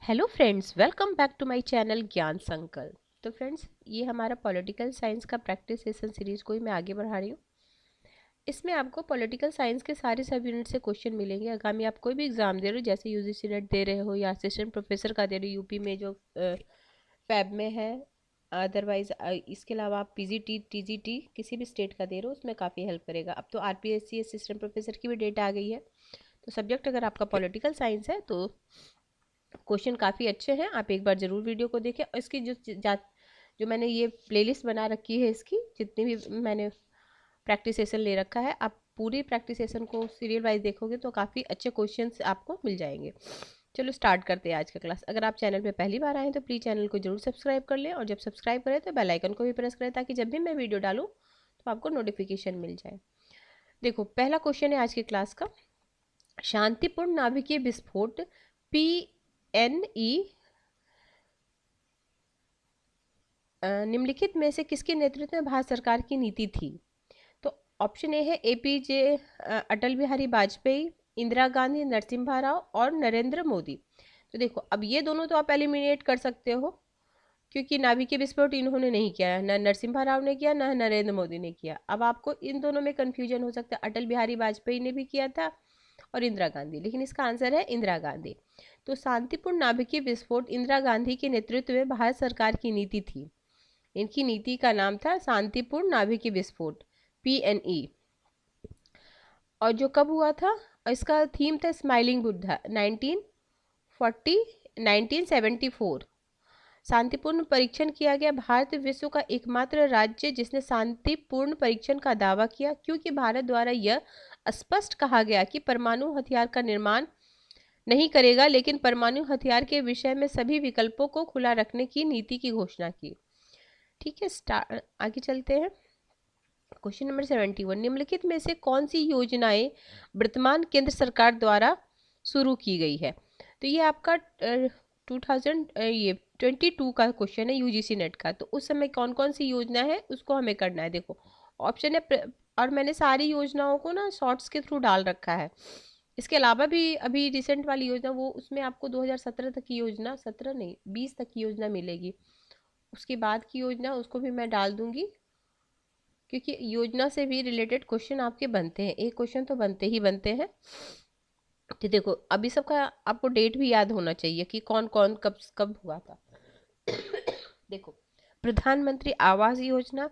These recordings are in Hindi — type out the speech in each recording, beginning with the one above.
Hello friends, welcome back to my channel Gyan Sankalp. तो फ्रेंड्स, ये हमारा पॉलिटिकल साइंस का प्रैक्टिस सेशन सीरीज को ही मैं आगे बढ़ा रही हूँ। इसमें आपको पॉलिटिकल साइंस के सारे सब यूनिट से क्वेश्चन मिलेंगे। आगामी आप कोई भी एग्जाम दे रहे हो, जैसे यूजीसी नेट दे रहे हो या असिस्टेंट प्रोफेसर का दे रहे हो यूपी में जो फैब में है, अदरवाइज इसके अलावा आप पीजीटी टीजीटी किसी भी स्टेट का दे रहे हो, उसमें काफ़ी हेल्प करेगा। अब तो आरपीएससी असिस्टेंट प्रोफेसर की भी डेट आ गई है। तो सब्जेक्ट अगर आपका पॉलिटिकल साइंस है तो क्वेश्चन काफ़ी अच्छे हैं। आप एक बार ज़रूर वीडियो को देखें। और इसकी जो मैंने ये प्लेलिस्ट बना रखी है, इसकी जितनी भी मैंने प्रैक्टिस सेशन ले रखा है, आप पूरी प्रैक्टिस सेशन को सीरियल वाइज देखोगे तो काफ़ी अच्छे क्वेश्चंस आपको मिल जाएंगे। चलो स्टार्ट करते हैं आज का क्लास। अगर आप चैनल पे पहली बार आए हैं तो प्लीज़ चैनल को जरूर सब्सक्राइब कर लें, और जब सब्सक्राइब करें तो बेल आइकन को भी प्रेस करें, ताकि जब भी मैं वीडियो डालूँ तो आपको नोटिफिकेशन मिल जाए। देखो, पहला क्वेश्चन है आज की क्लास का। शांतिपूर्ण नाभिकीय विस्फोट PNE निम्नलिखित में से किसके नेतृत्व में भारत सरकार की नीति थी? तो ऑप्शन ए है APJ अटल बिहारी वाजपेयी, इंदिरा गांधी, नरसिम्हा राव और नरेंद्र मोदी। तो देखो, अब ये दोनों तो आप एलिमिनेट कर सकते हो, क्योंकि नाभिकीय विस्फोट इन्होंने नहीं किया, न नरसिम्हा राव ने किया, न नरेंद्र मोदी ने किया। अब आपको इन दोनों में कंफ्यूजन हो सकता है, अटल बिहारी वाजपेयी ने भी किया था और इंदिरा गांधी, लेकिन इसका आंसर है इंदिरा गांधी। तो शांतिपूर्ण नाभिकीय विस्फोट इंदिरा गांधी के नेतृत्व में भारत सरकार की नीति थी। इनकी नीति का नाम था शांतिपूर्ण नाभिकीय विस्फोट, PNE। और जो कब हुआ था, इसका थीम था स्माइलिंग बुद्धा, 1974। शांतिपूर्ण परीक्षण किया गया। भारत विश्व का एकमात्र राज्य जिसने शांतिपूर्ण परीक्षण का दावा किया, क्योंकि भारत द्वारा यह स्पष्ट कहा गया कि परमाणु हथियार का निर्माण नहीं करेगा, लेकिन परमाणु हथियार के विषय में सभी विकल्पों को खुला रखने की नीति की घोषणा की। ठीक है, आगे चलते हैं। क्वेश्चन नंबर 71, निम्नलिखित में से कौन सी योजनाएं वर्तमान केंद्र सरकार द्वारा शुरू की गई है? तो ये आपका 2022 का क्वेश्चन है यूजीसी नेट का। तो उस समय कौन कौन सी योजना है उसको हमें करना है। देखो, ऑप्शन है और मैंने सारी योजनाओं को ना शॉर्ट्स के थ्रू डाल रखा है। इसके अलावा भी अभी रिसेंट वाली योजना, वो उसमें आपको 2017 तक की योजना, 17 नहीं 20 तक की योजना मिलेगी। उसके बाद की योजना उसको भी मैं डाल दूंगी, क्योंकि योजना से भी रिलेटेड क्वेश्चन आपके बनते हैं, एक क्वेश्चन तो बनते ही बनते हैं। तो देखो, अभी सबका आपको डेट भी याद होना चाहिए कि कौन कौन कब कब हुआ था। देखो, प्रधानमंत्री आवास योजना,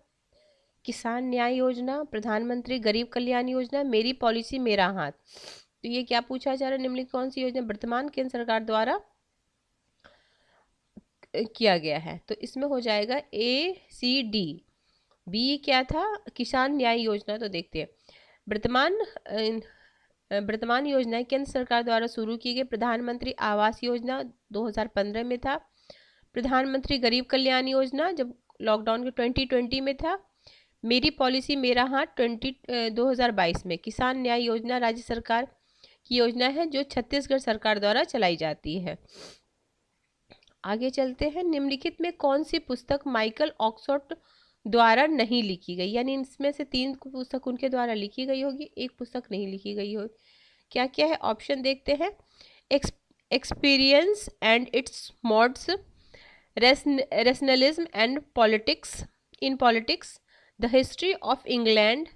किसान न्याय योजना, प्रधानमंत्री गरीब कल्याण योजना, मेरी पॉलिसी मेरा हाथ। तो ये क्या पूछा जा रहा है, निम्नलिखित कौन सी योजना वर्तमान केंद्र सरकार द्वारा किया गया है? तो इसमें हो जाएगा ACD। बी क्या था, किसान न्याय योजना। तो देखते हैं, वर्तमान योजना केंद्र सरकार द्वारा शुरू की गई। प्रधानमंत्री आवास योजना 2015 में था। प्रधानमंत्री गरीब कल्याण योजना जब लॉकडाउन के 2020 में था। मेरी पॉलिसी मेरा हाथ 2022 में। किसान न्याय योजना राज्य सरकार की योजना है जो छत्तीसगढ़ सरकार द्वारा चलाई जाती है। आगे चलते हैं। निम्नलिखित में कौन सी पुस्तक माइकल ऑक्सफोर्ड द्वारा नहीं लिखी गई? यानी इसमें से 3 पुस्तक उनके द्वारा लिखी गई होगी, एक पुस्तक नहीं लिखी गई होगी। क्या क्या है, ऑप्शन देखते हैं। Experience and it's modes, rationalism and politics in politics, the history of England,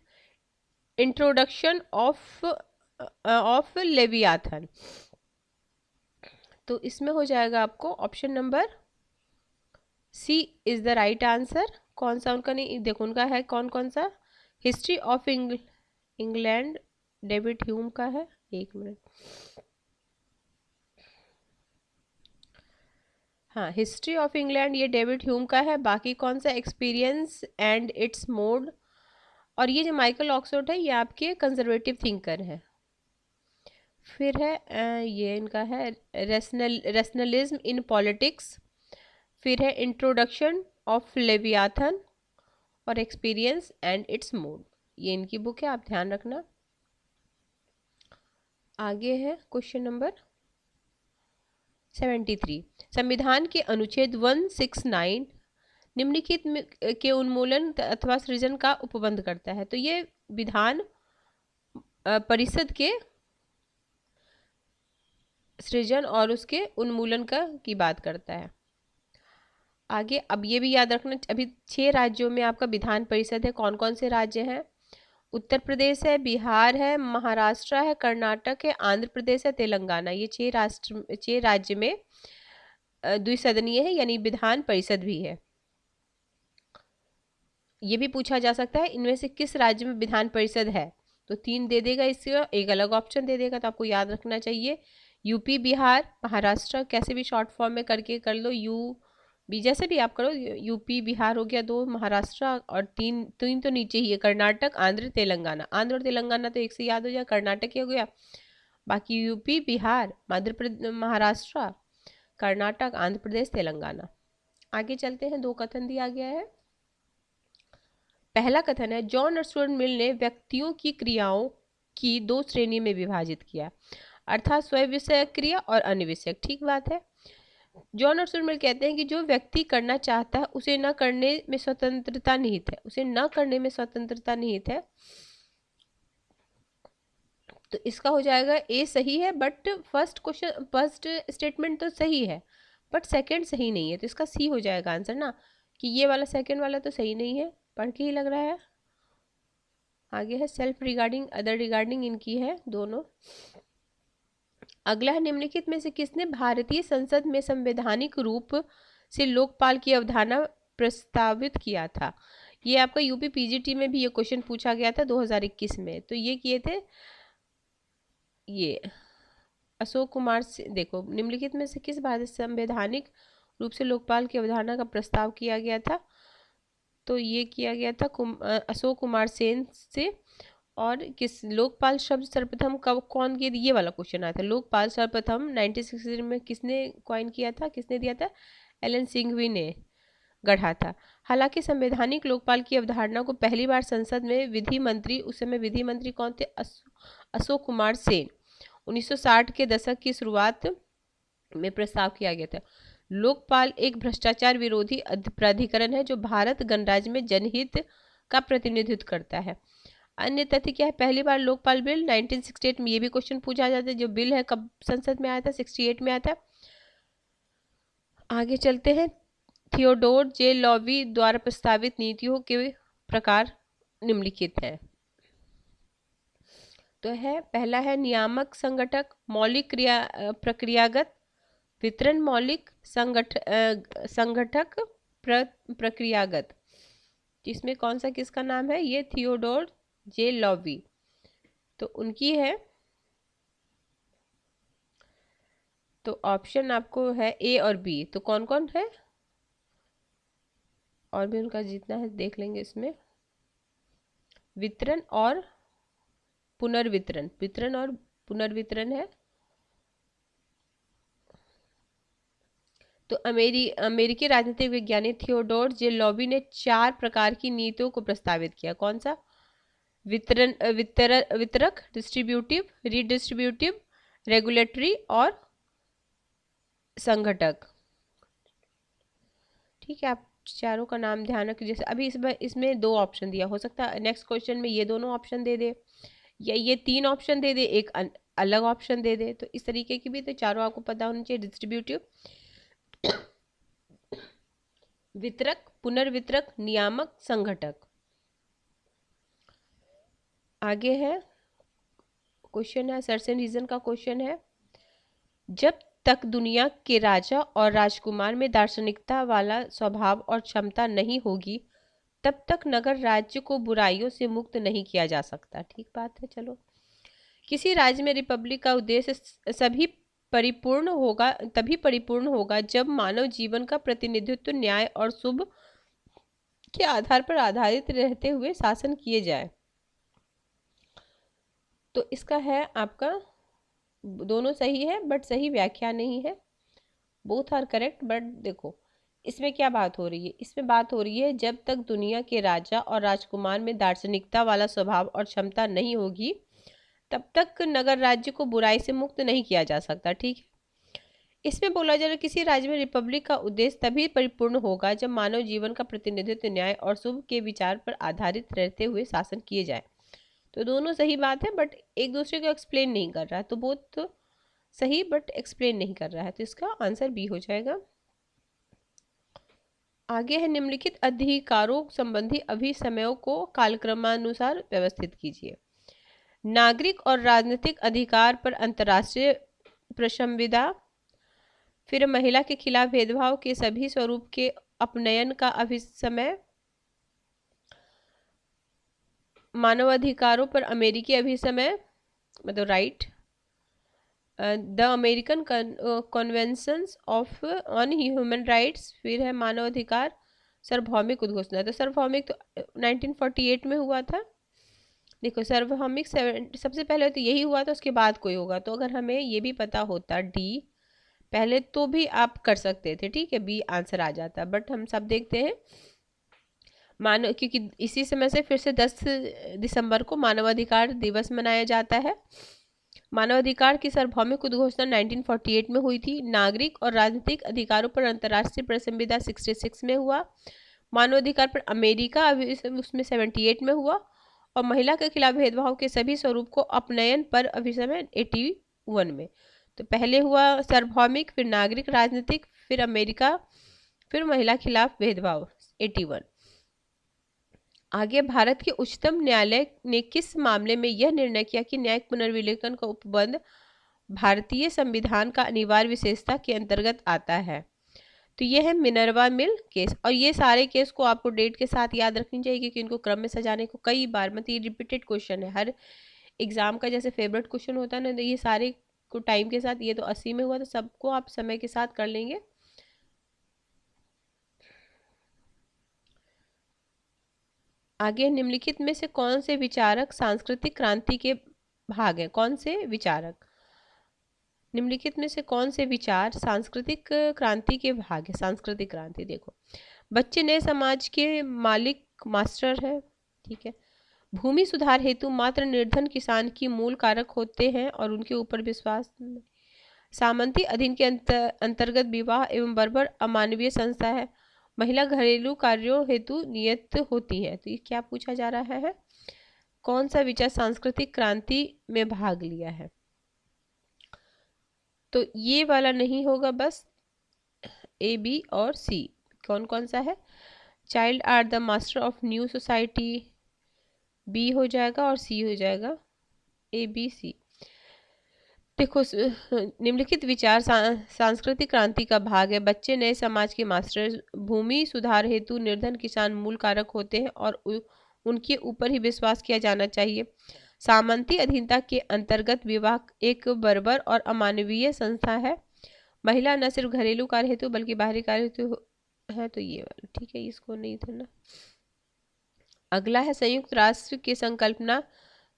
introduction of Leviathan. तो इसमें हो जाएगा आपको option number C is the right answer. कौन सा उनका, नहीं देखो उनका है कौन कौन सा, history of England David Hume का है। एक मिनट, हाँ, हिस्ट्री ऑफ इंग्लैंड ये डेविड ह्यूम का है। बाकी कौन सा, एक्सपीरियंस एंड इट्स मोड। और ये जो माइकल ऑक्सफोर्ड है ये आपके कंजर्वेटिव थिंकर है। फिर है ये इनका है रेशनलिज्म इन पॉलिटिक्स। फिर है इंट्रोडक्शन ऑफ लेवियाथन और एक्सपीरियंस एंड इट्स मोड। ये इनकी बुक है, आप ध्यान रखना। आगे है क्वेश्चन नंबर 73, संविधान के अनुच्छेद 169 निम्नलिखित के उन्मूलन अथवा सृजन का उपबंध करता है। तो ये विधान परिषद के सृजन और उसके उन्मूलन की बात करता है। आगे अब ये भी याद रखना, अभी 6 राज्यों में आपका विधान परिषद है। कौन कौन से राज्य हैं? उत्तर प्रदेश है, बिहार है, महाराष्ट्र है, कर्नाटक है, आंध्र प्रदेश है, तेलंगाना। ये 6 राज्य में द्विसदनीय है, यानी विधान परिषद भी है। ये भी पूछा जा सकता है इनमें से किस राज्य में विधान परिषद है, तो 3 दे देगा, इसका एक अलग ऑप्शन दे देगा। तो आपको याद रखना चाहिए यूपी, बिहार, महाराष्ट्र, कैसे भी शॉर्ट फॉर्म में करके कर लो, यू भी जैसे भी आप करो। यूपी बिहार हो गया 2, महाराष्ट्र और 3 3 तो नीचे ही है, कर्नाटक, आंध्र, तेलंगाना। आंध्र और तेलंगाना तो एक से याद हो जाए, कर्नाटक ही हो गया। बाकी यूपी, बिहार, मध्य प्रदेश, महाराष्ट्र, कर्नाटक, आंध्र प्रदेश, तेलंगाना। आगे चलते हैं, 2 कथन दिया गया है। पहला कथन है, जॉन स्टुअर्ट मिल ने व्यक्तियों की क्रियाओं की 2 श्रेणी में विभाजित किया, अर्थात स्वयं विषयक क्रिया और अन्य विषयक। ठीक बात है। जॉन स्टुअर्ट मिल कहते हैं कि जो व्यक्ति करना चाहता है उसे न करने में स्वतंत्रता निहित है, उसे न करने में स्वतंत्रता निहित है। तो इसका हो जाएगा ए सही है, बट फर्स्ट स्टेटमेंट तो सही है बट सेकंड सही नहीं है, तो इसका सी हो जाएगा आंसर ना, कि ये वाला सेकंड वाला तो सही नहीं है, पढ़ के ही लग रहा है। आगे है सेल्फ रिगार्डिंग, अदर रिगार्डिंग, इनकी है दोनों। अगला है, निम्नलिखित में से किसने भारतीय संसद में संवैधानिक रूप से लोकपाल की अवधारणा प्रस्तावित किया था? ये आपका यूपी पीजीटी में भी ये क्वेश्चन पूछा गया था 2021 में। तो ये किए थे ये अशोक कुमार से। देखो, निम्नलिखित में से किस भारतीय संवैधानिक रूप से लोकपाल की अवधारणा का प्रस्ताव किया गया था? तो ये किया गया था अशोक कुमार सेन से। और किस लोकपाल शब्द सर्वप्रथम कब कौन किया? ये वाला क्वेश्चन आया था। लोकपाल सर्वप्रथम 1963 में किसने कॉइन किया था, किसने दिया था? एलन सिंघवी ने गढ़ा था। हालांकि संवैधानिक लोकपाल की अवधारणा को पहली बार संसद में विधि मंत्री, उस समय विधि मंत्री कौन थे? अशोक कुमार सेन, 1960 के दशक की शुरुआत में प्रस्ताव किया गया था। लोकपाल एक भ्रष्टाचार विरोधी प्राधिकरण है जो भारत गणराज्य में जनहित का प्रतिनिधित्व करता है। अन्य तथ्य क्या है? पहली बार लोकपाल बिल 1968 में, ये भी क्वेश्चन पूछा जाता है, जो बिल है कब संसद में आया था? 68 में आया था। आगे चलते हैं, थियोडोर जे लॉवी द्वारा प्रस्तावित नीतियों के प्रकार निम्नलिखित हैं। तो है, पहला है नियामक संगठक, मौलिक क्रिया प्रक्रियागत, वितरण मौलिक, संगठक प्रक्रियागत। जिसमें कौन सा किसका नाम है? ये थियोडोर जे लॉवी, तो उनकी है। तो ऑप्शन आपको है ए और बी, तो कौन कौन है? और भी उनका जितना है देख लेंगे इसमें। वितरण और पुनर्वितरण, वितरण और पुनर्वितरण है। तो अमेरिकी राजनीतिक विज्ञानी थियोडोर जे लॉवी ने 4 प्रकार की नीतियों को प्रस्तावित किया। कौन सा? वितरक, डिस्ट्रीब्यूटिव, रीडिस्ट्रीब्यूटिव, रेगुलेटरी और संगठक। ठीक है, आप चारों का नाम ध्यान रखिए। जैसे अभी इसमें 2 ऑप्शन दिया, हो सकता है नेक्स्ट क्वेश्चन में ये दोनों ऑप्शन दे दे, या ये 3 ऑप्शन दे दे, एक अलग ऑप्शन दे दे। तो इस तरीके की भी, तो चारों आपको पता होना चाहिए। डिस्ट्रीब्यूटिव, वितरक, पुनर्वितरक, नियामक, संगठक। आगे है क्वेश्चन है, सर्च रीजन का क्वेश्चन है। जब तक दुनिया के राजा और राजकुमार में दार्शनिकता वाला स्वभाव और क्षमता नहीं होगी, तब तक नगर राज्य को बुराइयों से मुक्त नहीं किया जा सकता। ठीक बात है। चलो, किसी राज्य में रिपब्लिक का उद्देश्य तभी परिपूर्ण होगा जब मानव जीवन का प्रतिनिधित्व न्याय और शुभ के आधार पर आधारित रहते हुए शासन किए जाए। तो इसका है आपका, दोनों सही है बट सही व्याख्या नहीं है। बोथ आर करेक्ट, बट देखो इसमें क्या बात हो रही है? इसमें बात हो रही है जब तक दुनिया के राजा और राजकुमार में दार्शनिकता वाला स्वभाव और क्षमता नहीं होगी, तब तक नगर राज्य को बुराई से मुक्त नहीं किया जा सकता। ठीक है, इसमें बोला जा रहा है किसी राज्य में रिपब्लिक का उद्देश्य तभी परिपूर्ण होगा जब मानव जीवन का प्रतिनिधित्व न्याय और शुभ के विचार पर आधारित रहते हुए शासन किए जाए। तो दोनों सही बात है, बट एक दूसरे को एक्सप्लेन नहीं कर रहा है, तो बहुत सही बट एक्सप्लेन नहीं कर रहा है, तो इसका आंसर बी हो जाएगा। आगे है निम्नलिखित अधिकारों संबंधी अभिसमयों को कालक्रमानुसार व्यवस्थित कीजिए। नागरिक और राजनीतिक अधिकार पर अंतर्राष्ट्रीय प्रसंविदा, फिर महिला के खिलाफ भेदभाव के सभी स्वरूप के अपनयन का अभिसमय, मानवाधिकारों पर अमेरिकी अभिसमय मतलब right, the American conventions of on human rights, फिर है मानवाधिकार सार्वभौमिक उद्घोषणा। तो सार्वभौमिक तो 1948 में हुआ था। देखो सार्वभौमिक सबसे पहले तो यही हुआ था, उसके बाद कोई होगा। तो अगर हमें ये भी पता होता डी पहले तो भी आप कर सकते थे, ठीक है, बी आंसर आ जाता। बट हम सब देखते हैं मानव, क्योंकि इसी समय से फिर से 10 दिसंबर को मानवाधिकार दिवस मनाया जाता है। मानवाधिकार की सार्वभौमिक उद्घोषणा 1948 में हुई थी। नागरिक और राजनीतिक अधिकारों पर अंतर्राष्ट्रीय प्रसंविदा 66 में हुआ। मानवाधिकार पर अमेरिका उसमें 78 में हुआ। और महिला के खिलाफ भेदभाव के सभी स्वरूप को अपनयन पर अभिसमय 81 में। तो पहले हुआ सार्वभौमिक, फिर नागरिक राजनीतिक, फिर अमेरिका, फिर महिला खिलाफ भेदभाव 81। आगे भारत के उच्चतम न्यायालय ने किस मामले में यह निर्णय किया कि न्यायिक पुनर्विलेखन का उपबंध भारतीय संविधान का अनिवार्य विशेषता के अंतर्गत आता है? तो ये है मिनर्वा मिल केस। और ये सारे केस को आपको डेट के साथ याद रखनी चाहिए, क्योंकि इनको क्रम में सजाने को कई बार, मतलब ये रिपीटेड क्वेश्चन है हर एग्जाम का, जैसे फेवरेट क्वेश्चन होता है ना, तो ये सारे को टाइम के साथ, ये तो 80 में हुआ, तो सबको आप समय के साथ कर लेंगे। आगे निम्नलिखित में से कौन से विचारक सांस्कृतिक क्रांति के भाग हैं? कौन से विचारक, निम्नलिखित में से कौन से विचार सांस्कृतिक क्रांति के भाग है? सांस्कृतिक क्रांति देखो, बच्चे नए समाज के मालिक मास्टर है, ठीक है। भूमि सुधार हेतु मात्र निर्धन किसान की मूल कारक होते हैं और उनके ऊपर विश्वास। सामंती अधीन के अंतर्गत विवाह एवं बर्बर अमानवीय संस्था है। महिला घरेलू कार्यों हेतु नियत होती है। तो ये क्या पूछा जा रहा है, कौन सा विचार सांस्कृतिक क्रांति में भाग लिया है? तो ये वाला नहीं होगा, बस ए, बी और सी। कौन कौन सा है? Child are the master of new society, B हो जाएगा, और सी हो जाएगा, ए बी सी। देखो निम्नलिखित विचार सांस्कृतिक क्रांति का भाग है। बच्चे नए समाज के मास्टर, भूमि सुधार हेतु निर्धन किसान मूल कारक होते हैं और उनके ऊपर ही विश्वास किया जाना चाहिए। सामंती अधीनता के अंतर्गत विवाह एक बर्बर और अमानवीय संस्था है। महिला न सिर्फ घरेलू कार्य हेतु बल्कि बाहरी कार्य हेतु है। तो ये वाला ठीक है, इसको नहीं था ना। अगला है संयुक्त राष्ट्र की संकल्पना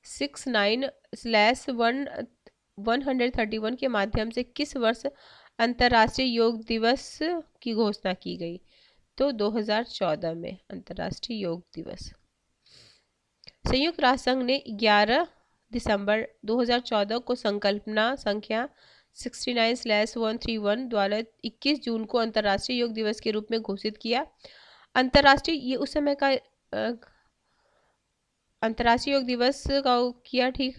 69/131 के माध्यम से किस वर्ष अंतर्राष्ट्रीय योग दिवस की घोषणा की गई? तो 2014 में अंतर्राष्ट्रीय योग दिवस। संयुक्त राष्ट्र संघ ने 11 दिसंबर 2014 को संकल्पना संख्या 69/131 द्वारा 21 जून को अंतर्राष्ट्रीय योग दिवस के रूप में घोषित किया। अंतर्राष्ट्रीय, ये उस समय का अंतर्राष्ट्रीय योग दिवस का किया, ठीक।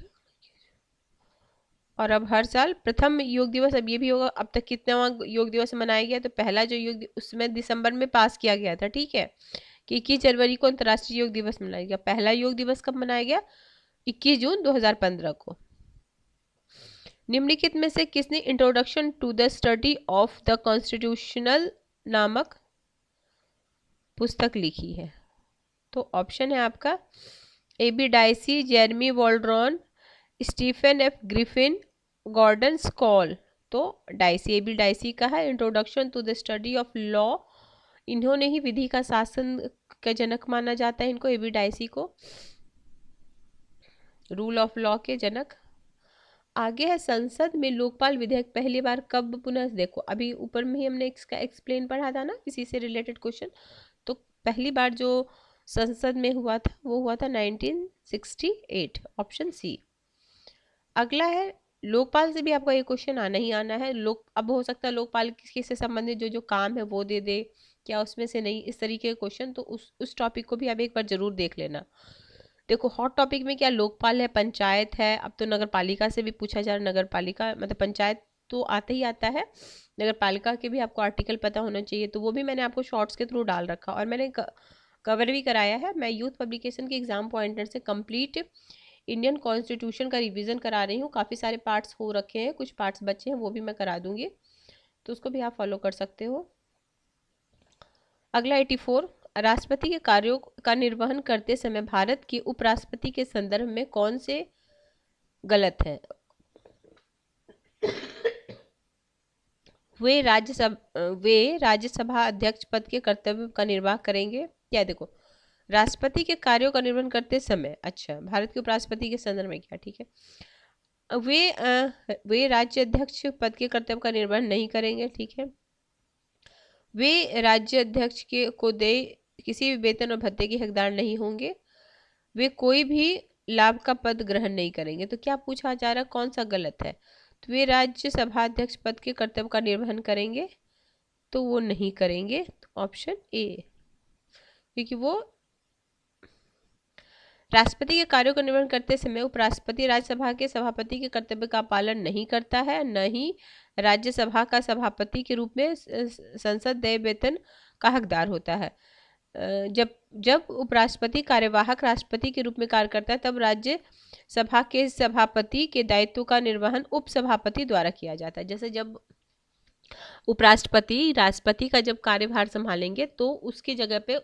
और अब हर साल प्रथम योग दिवस, अब ये भी होगा, अब तक कितना योग दिवस मनाया गया? तो पहला जो योग उसमें दिसंबर में पास किया गया था, ठीक है, कि 21 जनवरी को अंतर्राष्ट्रीय योग दिवस मनाया गया। पहला योग दिवस कब मनाया गया? 21 जून 2015 को। निम्नलिखित में से किसने introduction to the study of the constitutional नामक पुस्तक लिखी है? तो ऑप्शन है आपका A B Dicey, Jeremy Waldron, Stephen F Griffin, Gordon Scholl. तो डाइसी, ए बी डाइसी का है introduction to the study of law. इन्होंने ही विधि का शासन का जनक माना जाता है इनको, ए बी डाइसी को, रूल ऑफ लॉ के जनक। आगे है संसद में लोकपाल विधेयक पहली बार कब पुनः, देखो अभी ऊपर में ही हमने इसका एक्सप्लेन पढ़ा था ना, किसी से रिलेटेड क्वेश्चन। तो पहली बार जो संसद में हुआ था वो हुआ था 1968, ऑप्शन सी। अगला है लोकपाल से भी आपका ये क्वेश्चन आना ही आना है। अब हो सकता है लोकपाल किससे संबंधित जो जो काम है वो दे दे, क्या उसमें से नहीं, इस तरीके के क्वेश्चन। तो उस टॉपिक को भी आप एक बार जरूर देख लेना। देखो हॉट टॉपिक में क्या लोकपाल है, पंचायत है, अब तो नगर पालिका से भी पूछा जा रहा है। नगर पालिका मतलब पंचायत तो आता ही आता है। नगर पालिका के भी आपको आर्टिकल पता होना चाहिए, तो वो भी मैंने आपको शॉर्ट्स के थ्रू डाल रखा और मैंने कवर भी कराया है। मैं यूथ पब्लिकेशन के एग्जाम पॉइंटर से कंप्लीट इंडियन कॉन्स्टिट्यूशन का रिवीजन करा रही हूँ। काफ़ी सारे पार्ट्स हो रखे हैं, कुछ पार्ट्स बचे हैं, वो भी मैं करा दूंगी, तो उसको भी आप फॉलो कर सकते हो। अगला 84, राष्ट्रपति के कार्यों का निर्वहन करते समय भारत के उपराष्ट्रपति के संदर्भ में कौन से गलत है? वे राज्यसभा अध्यक्ष पद के कर्तव्य का निर्वाह करेंगे। क्या देखो, राष्ट्रपति के कार्यों का निर्वहन करते समय, अच्छा भारत के उपराष्ट्रपति के संदर्भ में क्या, ठीक है, वे राज्य अध्यक्ष पद के कर्तव्य का निर्वहन नहीं करेंगे, ठीक है। वे राज्य अध्यक्ष के को दे किसी भी वेतन और भत्ते के हकदार नहीं होंगे। वे कोई भी लाभ का पद ग्रहण नहीं करेंगे। तो क्या पूछा जा रहा है, कौन सा गलत है? तो वे राज्यसभा अध्यक्ष पद के कर्तव्य का निर्वहन करेंगे, तो वो नहीं करेंगे, तो ऑप्शन ए, क्योंकि वो राष्ट्रपति के कार्यों का निर्वहन करते समय उपराष्ट्रपति राज्यसभा के सभापति के कर्तव्य का पालन नहीं करता है, न ही राज्यसभा का सभापति के रूप में संसद देय वेतन का हकदार होता है। जब जब उपराष्ट्रपति कार्यवाहक राष्ट्रपति के रूप में कार्य करता है, तब राज्यसभा के सभापति के दायित्व का निर्वहन उपसभापति द्वारा किया जाता है। जैसे जब उपराष्ट्रपति राष्ट्रपति का जब कार्यभार संभालेंगे, तो उसकी जगह पे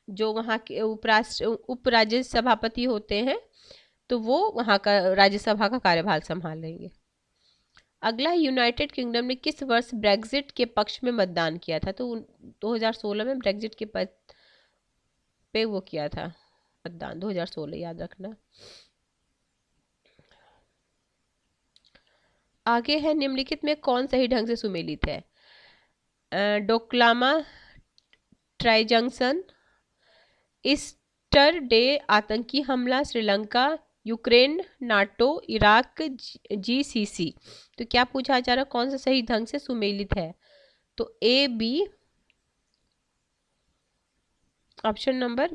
जो वहाँ के उप राज्य सभापति होते हैं, तो वो वहाँ का राज्यसभा का कार्यभार संभालेंगे। अगला, यूनाइटेड किंगडम ने किस वर्ष ब्रेग्जिट के पक्ष में मतदान किया था? तो 2016 में ब्रेग्जिट के पद पे वो किया था मतदान, 2016, याद रखना। आगे है, निम्नलिखित में कौन सही ढंग से सुमेलित है? डोकलामा ट्राइजंक्शन, ईस्टर डे आतंकी हमला, Sri Lanka, Ukraine, NATO, Iraq, GCC. तो क्या पूछा जा रहा है, कौन सा सही ढंग से सुमेलित है? तो A B, option number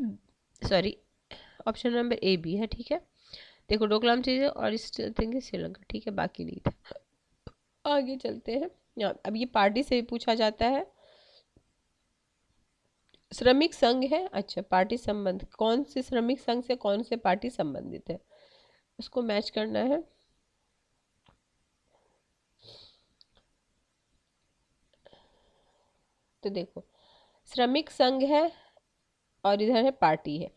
A B है, ठीक है। देखो, डोकलाम चीज और श्रीलंका, ठीक है, बाकी नहीं था। आगे चलते हैं। अब ये पार्टी से पूछा जाता है। श्रमिक संघ है, अच्छा पार्टी संबंध, कौन से श्रमिक संघ से कौन से पार्टी संबंधित है, उसको मैच करना है। तो देखो, श्रमिक संघ है और इधर है पार्टी है।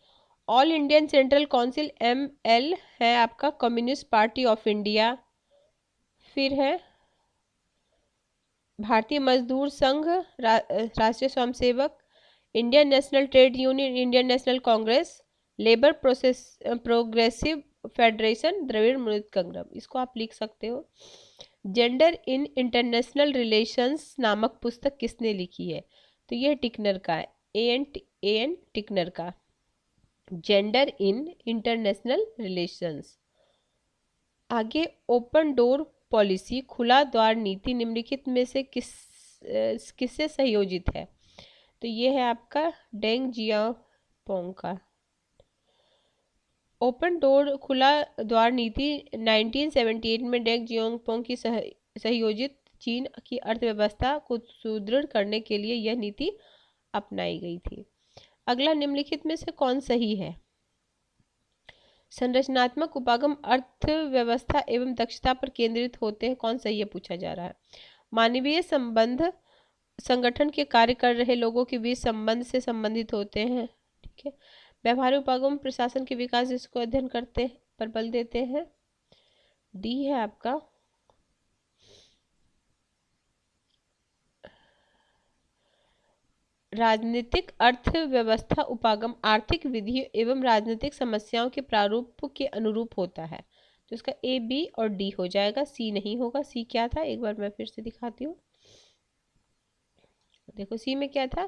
All Indian central council ML है आपका कम्युनिस्ट पार्टी ऑफ इंडिया। फिर है भारतीय Mazdoor Sangh, Rashtriya Swayamsevak, Indian National Trade Union, Indian National Congress, Labour Progressive Federation, Dravida Munnetra Kazhagam. इसको आप लिख सकते हो। जेंडर इन इंटरनेशनल रिलेशंस नामक पुस्तक किसने लिखी है? तो यह टिकनर का है, A.N. टिकनर का, जेंडर इन इंटरनेशनल रिलेशंस। आगे, ओपन डोर पॉलिसी, खुला द्वार नीति निम्नलिखित में से किससे संयोजित है? तो ये है आपका डेंग जियाओपोंग का। ओपन डोर खुला द्वार नीति 1978 में डेंग जियाओपोंग की सहयोजित चीन की अर्थव्यवस्था को सुदृढ़ करने के लिए यह नीति अपनाई गई थी। अगला, निम्नलिखित में से कौन सही है? संरचनात्मक उपागम अर्थव्यवस्था एवं दक्षता पर केंद्रित होते हैं, कौन सही है पूछा जा रहा है। मानवीय संबंध संगठन के कार्य कर रहे लोगों के बीच संबंध से संबंधित होते हैं, ठीक है। व्यवहारिक उपागम प्रशासन के विकास जिसको अध्ययन करते हैं पर बल देते हैं। डी है आपका। राजनीतिक अर्थव्यवस्था उपागम आर्थिक विधि एवं राजनीतिक समस्याओं के प्रारूप के अनुरूप होता है। तो इसका A, B और D हो जाएगा, C नहीं होगा। C क्या था, एक बार मैं फिर से दिखाती हूँ। देखो, C में क्या था,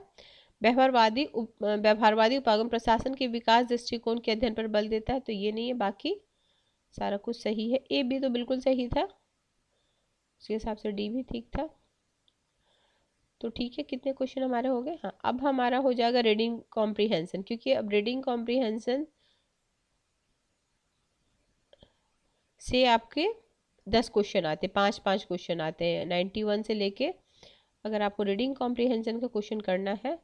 व्यवहारवादी उपागम प्रशासन के विकास दृष्टिकोण के अध्ययन पर बल देता है, तो ये नहीं है, बाकी सारा कुछ सही है। A, B तो बिल्कुल सही था, उसके हिसाब से D भी ठीक था। तो ठीक है, कितने क्वेश्चन हमारे हो गए? हाँ, अब हमारा हो जाएगा रीडिंग कॉम्प्रीहेंशन, क्योंकि अब रीडिंग कॉम्प्रीहेंशन से आपके 10 क्वेश्चन आते हैं, 5-5 क्वेश्चन आते हैं 91 से लेके। अगर आपको रीडिंग कॉम्प्रिहेंशन का क्वेश्चन करना है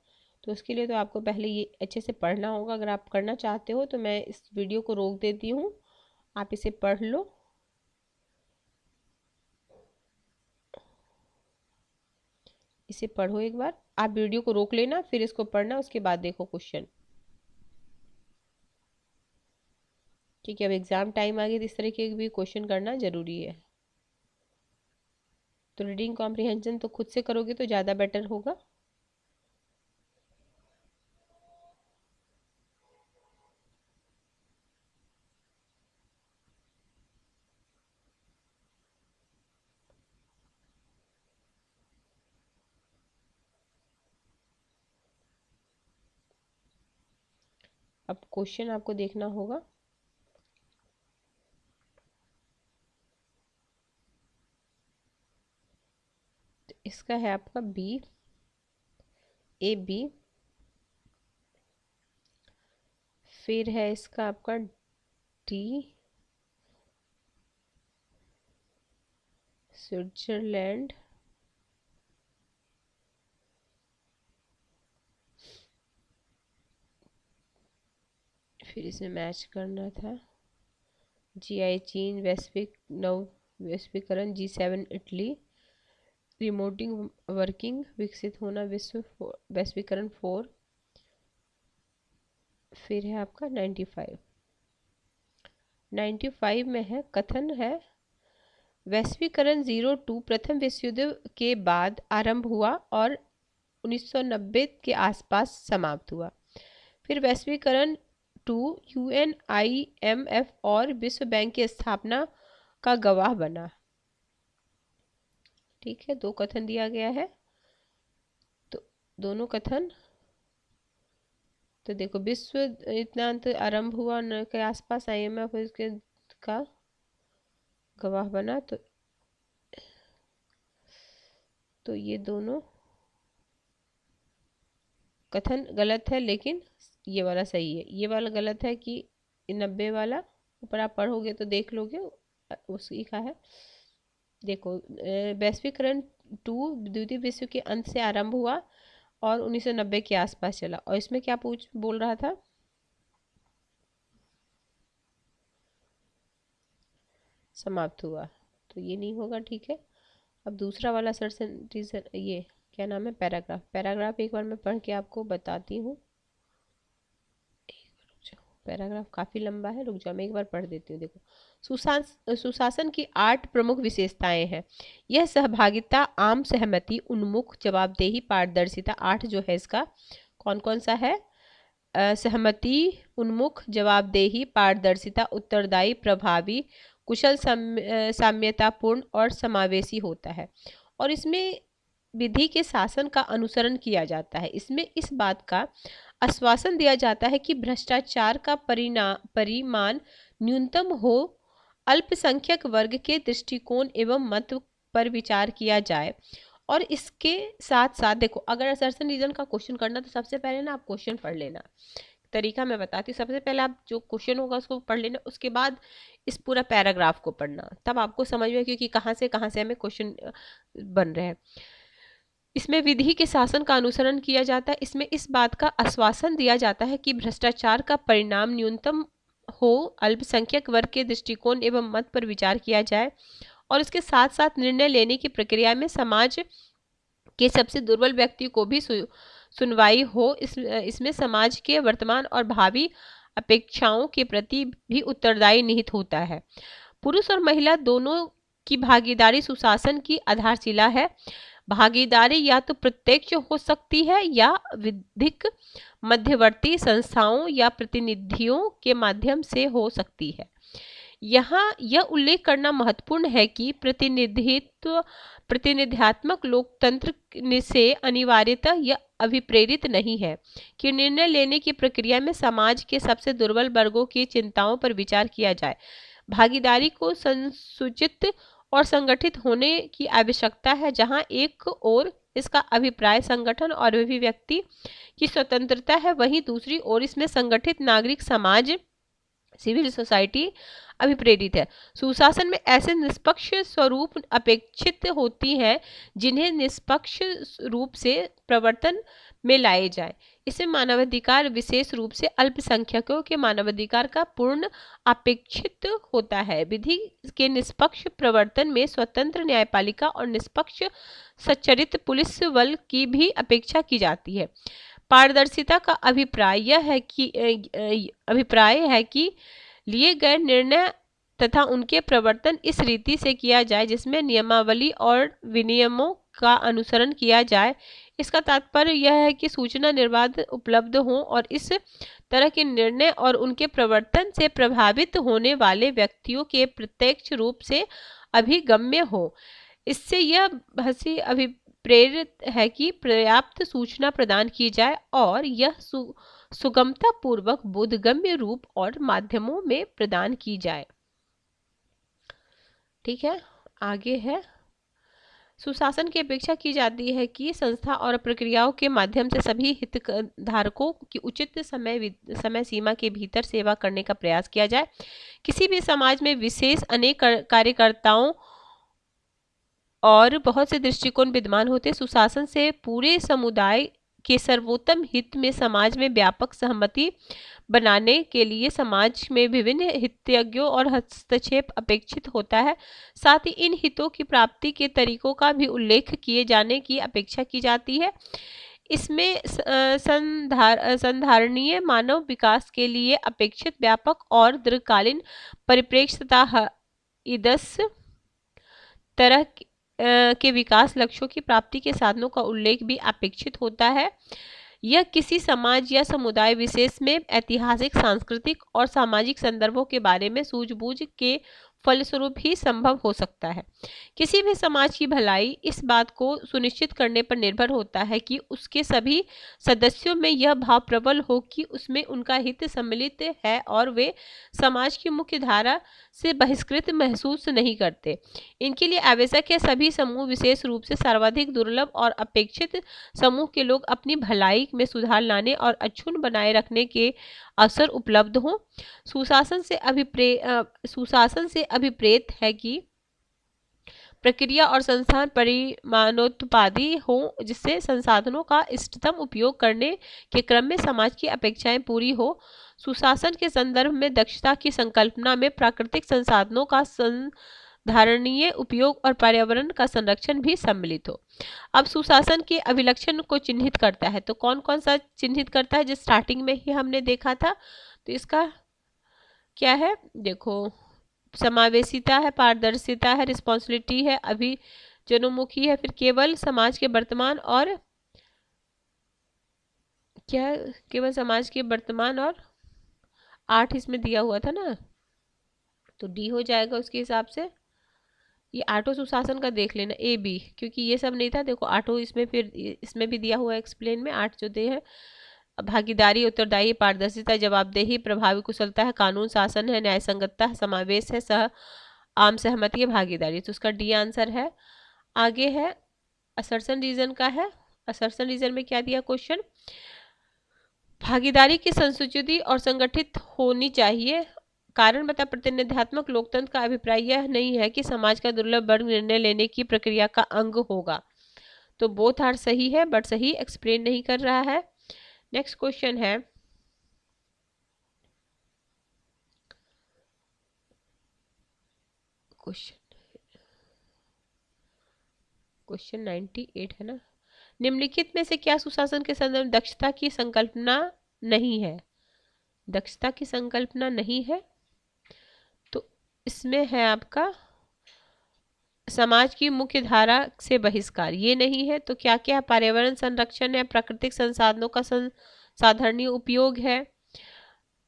तो उसके लिए तो आपको पहले ये अच्छे से पढ़ना होगा। अगर आप करना चाहते हो तो मैं इस वीडियो को रोक देती हूँ, आप इसे पढ़ लो। इसे पढ़ो एक बार, आप वीडियो को रोक लेना, फिर इसको पढ़ना, उसके बाद देखो क्वेश्चन। ठीक है, अब एग्ज़ाम टाइम आ गया तो इस तरह के भी क्वेश्चन करना ज़रूरी है। तो रीडिंग कॉम्प्रिहेंशन तो खुद से करोगे तो ज़्यादा बेटर होगा। अब क्वेश्चन आपको देखना होगा। तो इसका है आपका बी, ए बी, फिर है इसका आपका डी, स्विट्जरलैंड, फिर इसमें मैच करना था GI चीन, वैश्विक नव वैश्वीकरण, G7 इटली, रिमोटिंग वर्किंग, विकसित होना, विश्व वैश्वीकरण 4, फिर है आपका 95 में है कथन है वैश्वीकरण 02 प्रथम विश्व युद्ध के बाद आरंभ हुआ और 1990 के आसपास समाप्त हुआ। फिर वैश्वीकरण 2 UNIMF और विश्व बैंक की स्थापना का गवाह बना। ठीक है, 2 कथन दिया गया है। तो दोनों कथन, तो देखो विश्व इतना अंत आरंभ हुआ के आसपास IMF इसके का गवाह बना। तो ये दोनों कथन गलत है, लेकिन ये वाला सही है। ये वाला गलत है कि 90 वाला, ऊपर आप पढ़ोगे तो देख लोगे उसी का है। देखो वैश्वीकरण 2 द्वितीय विश्व के अंत से आरंभ हुआ और 1990 के आसपास चला। और इसमें क्या बोल रहा था, समाप्त हुआ, तो ये नहीं होगा। ठीक है, अब दूसरा वाला ये क्या नाम है, पैराग्राफ एक बार मैं पढ़ के आपको बताती हूँ। पैराग्राफ काफ़ी लंबा है, रुक जाओ मैं एक बार पढ़ देती हूँ। देखो, सुशासन की 8 प्रमुख विशेषताएं हैं। यह सहभागिता, आम सहमति, उन्मुख, जवाबदेही, पारदर्शिता। 8 जो है इसका कौन कौन सा है, सहमति, उन्मुख, जवाबदेही, पारदर्शिता, उत्तरदायी, प्रभावी, कुशल, साम्यतापूर्ण और समावेशी होता है। और इसमें विधि के शासन का अनुसरण किया जाता है। इसमें इस बात का आश्वासन दिया जाता है कि भ्रष्टाचार का परिमाण न्यूनतम हो, अल्पसंख्यक वर्ग के दृष्टिकोण एवं मत पर विचार किया जाए। और इसके साथ साथ देखो, अगर असर्शन रीजन का क्वेश्चन करना तो सबसे पहले ना आप क्वेश्चन पढ़ लेना। तरीका मैं बताती हूँ, सबसे पहले आप जो क्वेश्चन होगा उसको पढ़ लेना, उसके बाद इस पूरा पैराग्राफ को पढ़ना, तब आपको समझ में, क्योंकि कहाँ से हमें क्वेश्चन बन रहे हैं। इसमें विधि के शासन का अनुसरण किया जाता है। इसमें इस बात का आश्वासन दिया जाता है कि भ्रष्टाचार का परिणाम न्यूनतम हो, अल्पसंख्यक वर्ग के दृष्टिकोण एवं मत पर विचार किया जाए। और इसके साथ साथ निर्णय लेने की प्रक्रिया में समाज के सबसे दुर्बल व्यक्ति को भी सुनवाई हो। इसमें समाज के वर्तमान और भावी अपेक्षाओं के प्रति भी उत्तरदायी निहित होता है। पुरुष और महिला दोनों की भागीदारी सुशासन की आधारशिला है। भागीदारी या तो प्रत्यक्ष हो सकती है या विधिक मध्यवर्ती संस्थाओं या प्रतिनिधियों के माध्यम से हो सकती है। यहाँ यह उल्लेख करना महत्वपूर्ण है कि प्रतिनिध्यात्मक लोकतंत्र से अनिवार्यतः यह अभिप्रेरित नहीं है कि निर्णय लेने की प्रक्रिया में समाज के सबसे दुर्बल वर्गों की चिंताओं पर विचार किया जाए। भागीदारी को संसूचित और संगठित होने की आवश्यकता है, जहां एक ओर इसका अभिप्राय संगठन और अभिव्यक्ति की स्वतंत्रता है, वहीं दूसरी ओर इसमें संगठित नागरिक समाज सिविल सोसाइटी अभिप्रेरित है। सुशासन में ऐसे निष्पक्ष स्वरूप अपेक्षित होती हैं जिन्हें निष्पक्ष रूप से प्रवर्तन में लाए जाए। इसमें मानवाधिकार विशेष रूप से अल्पसंख्यकों के मानवाधिकार का पूर्ण अपेक्षित होता है। विधि के निष्पक्ष प्रवर्तन में स्वतंत्र न्यायपालिका और निष्पक्ष सच्चरित्र पुलिस बल की भी अपेक्षा की जाती है। पारदर्शिता का अभिप्राय है कि लिए गए निर्णय तथा उनके प्रवर्तन इस रीति से किया जाए जिसमें नियमावली और विनियमों का अनुसरण किया जाए। इसका तात्पर्य यह है कि सूचना निर्बाध उपलब्ध हो और इस तरह के निर्णय और उनके प्रवर्तन से प्रभावित होने वाले व्यक्तियों के प्रत्यक्ष रूप से अभिगम्य हो। इससे यह हंसी अभिप्रेरित है कि पर्याप्त सूचना प्रदान की जाए और यह सुगमता पूर्वक बोधगम्य रूप और माध्यमों में प्रदान की जाए। ठीक है, आगे है सुशासन की अपेक्षा की जाती है कि संस्था और प्रक्रियाओं के माध्यम से सभी हितधारकों की उचित समय सीमा के भीतर सेवा करने का प्रयास किया जाए। किसी भी समाज में विशेष अनेक कार्यकर्ताओं और बहुत से दृष्टिकोण विद्यमान होते। सुशासन से पूरे समुदाय के सर्वोत्तम हित में समाज में व्यापक सहमति बनाने के लिए समाज में विभिन्न हितज्ञों और हस्तक्षेप अपेक्षित होता है। साथ ही इन हितों की प्राप्ति के तरीकों का भी उल्लेख किए जाने की अपेक्षा की जाती है। इसमें संधारणीय मानव विकास के लिए अपेक्षित व्यापक और दीर्घकालीन परिप्रेक्ष्य तथा इदस तरह के विकास लक्ष्यों की प्राप्ति के साधनों का उल्लेख भी अपेक्षित होता है। यह किसी समाज या समुदाय विशेष में ऐतिहासिक, सांस्कृतिक और सामाजिक संदर्भों के बारे में सूझबूझ के फलस्वरूप ही संभव हो सकता है। किसी भी समाज की भलाई इस बात को सुनिश्चित करने पर निर्भर होता है कि उसके सभी सदस्यों में यह भाव प्रबल हो कि उसमें उनका हित सम्मिलित है और वे समाज की मुख्य धारा से बहिष्कृत महसूस नहीं करते। इनके लिए आवश्यक है सभी समूह, विशेष रूप से सर्वाधिक दुर्लभ और अपेक्षित समूह के लोग, अपनी भलाई में सुधार लाने और अक्षुण्ण बनाए रखने के अवसर उपलब्ध हों। सुशासन से अभिप्रेत है कि प्रक्रिया और संस्थान परिमाणोत्पादी हो जिससे संसाधनों का इष्टतम उपयोग करने के क्रम में समाज की अपेक्षाएं पूरी हो। सुशासन के संदर्भ में दक्षता की संकल्पना में प्राकृतिक संसाधनों का धारणीय उपयोग और पर्यावरण का संरक्षण भी सम्मिलित हो। अब सुशासन के अभिलक्षण को चिन्हित करता है, तो कौन कौन सा चिन्हित करता है, जो स्टार्टिंग में ही हमने देखा था। तो इसका क्या है, देखो, समावेशिता है, पारदर्शिता है, रिस्पॉन्सिबिलिटी है, अभिजनोमुखी है, फिर केवल समाज के वर्तमान और क्या, केवल समाज के वर्तमान और 8 इसमें दिया हुआ था ना, तो डी हो जाएगा उसके हिसाब से। ये आठों सुशासन का देख लेना, ए बी, क्योंकि ये सब नहीं था। देखो आठों इसमें, फिर इसमें भी दिया हुआ है एक्सप्लेन में 8 जो दे है। भागीदारी, उत्तरदायी, पारदर्शिता, जवाबदेही, प्रभावी कुशलता है, कानून शासन है, न्याय संगतता, समावेश है, आम सहमति है, भागीदारी। तो उसका डी आंसर है। आगे है असर्शन रीजन का है। असर्शन रीजन में क्या दिया क्वेश्चन, भागीदारी की संसूचित और संगठित होनी चाहिए। कारण बता, प्रतिनिधित्वात्मक लोकतंत्र का अभिप्राय यह नहीं है कि समाज का दुर्लभ वर्ग निर्णय लेने की प्रक्रिया का अंग होगा। तो बोथ आर सही है, बट सही एक्सप्लेन नहीं कर रहा है। नेक्स्ट क्वेश्चन है क्वेश्चन 98 है ना। निम्नलिखित में से क्या सुशासन के संदर्भ दक्षता की संकल्पना नहीं है। दक्षता की संकल्पना नहीं है, तो इसमें है आपका समाज की मुख्य धारा से बहिष्कार, ये नहीं है। तो क्या क्या, पर्यावरण संरक्षण है, प्राकृतिक संसाधनों का साधारणीय उपयोग है,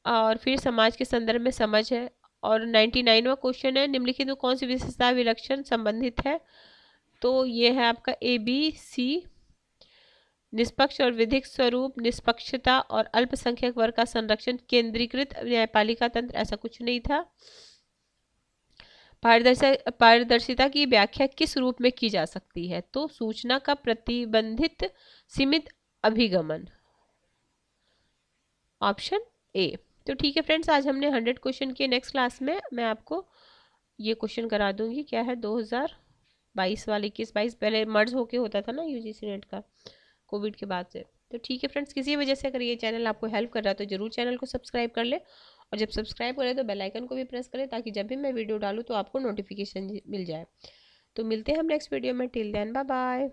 और फिर समाज के संदर्भ में समझ है। और 99वां क्वेश्चन है, निम्नलिखित में कौन सी विशेषता विलक्षण संबंधित है। तो ये है आपका ए बी सी। निष्पक्ष और विधिक स्वरूप, निष्पक्षता और अल्पसंख्यक वर्ग का संरक्षण, केंद्रीकृत न्यायपालिका तंत्र, ऐसा कुछ नहीं था। पारदर्शिता की व्याख्या किस रूप में की जा सकती है। तो सूचना का प्रतिबंधित सीमित अभिगमन, ऑप्शन ए। तो ठीक है फ्रेंड्स, आज हमने 100 क्वेश्चन किए। नेक्स्ट क्लास में मैं आपको ये क्वेश्चन करा दूंगी, क्या है 2022 वाले 21-22 पहले मर्ज होके होता था ना यूजीसी नेट का, कोविड के बाद से। तो ठीक है फ्रेंड्स, किसी वजह से अगर ये चैनल आपको हेल्प कर रहा है तो ज़रूर चैनल को सब्सक्राइब कर ले, और जब सब्सक्राइब करें तो बेल आइकन को भी प्रेस करें, ताकि जब भी मैं वीडियो डालूँ तो आपको नोटिफिकेशन मिल जाए। तो मिलते हैं हम नेक्स्ट वीडियो में। Till then bye bye.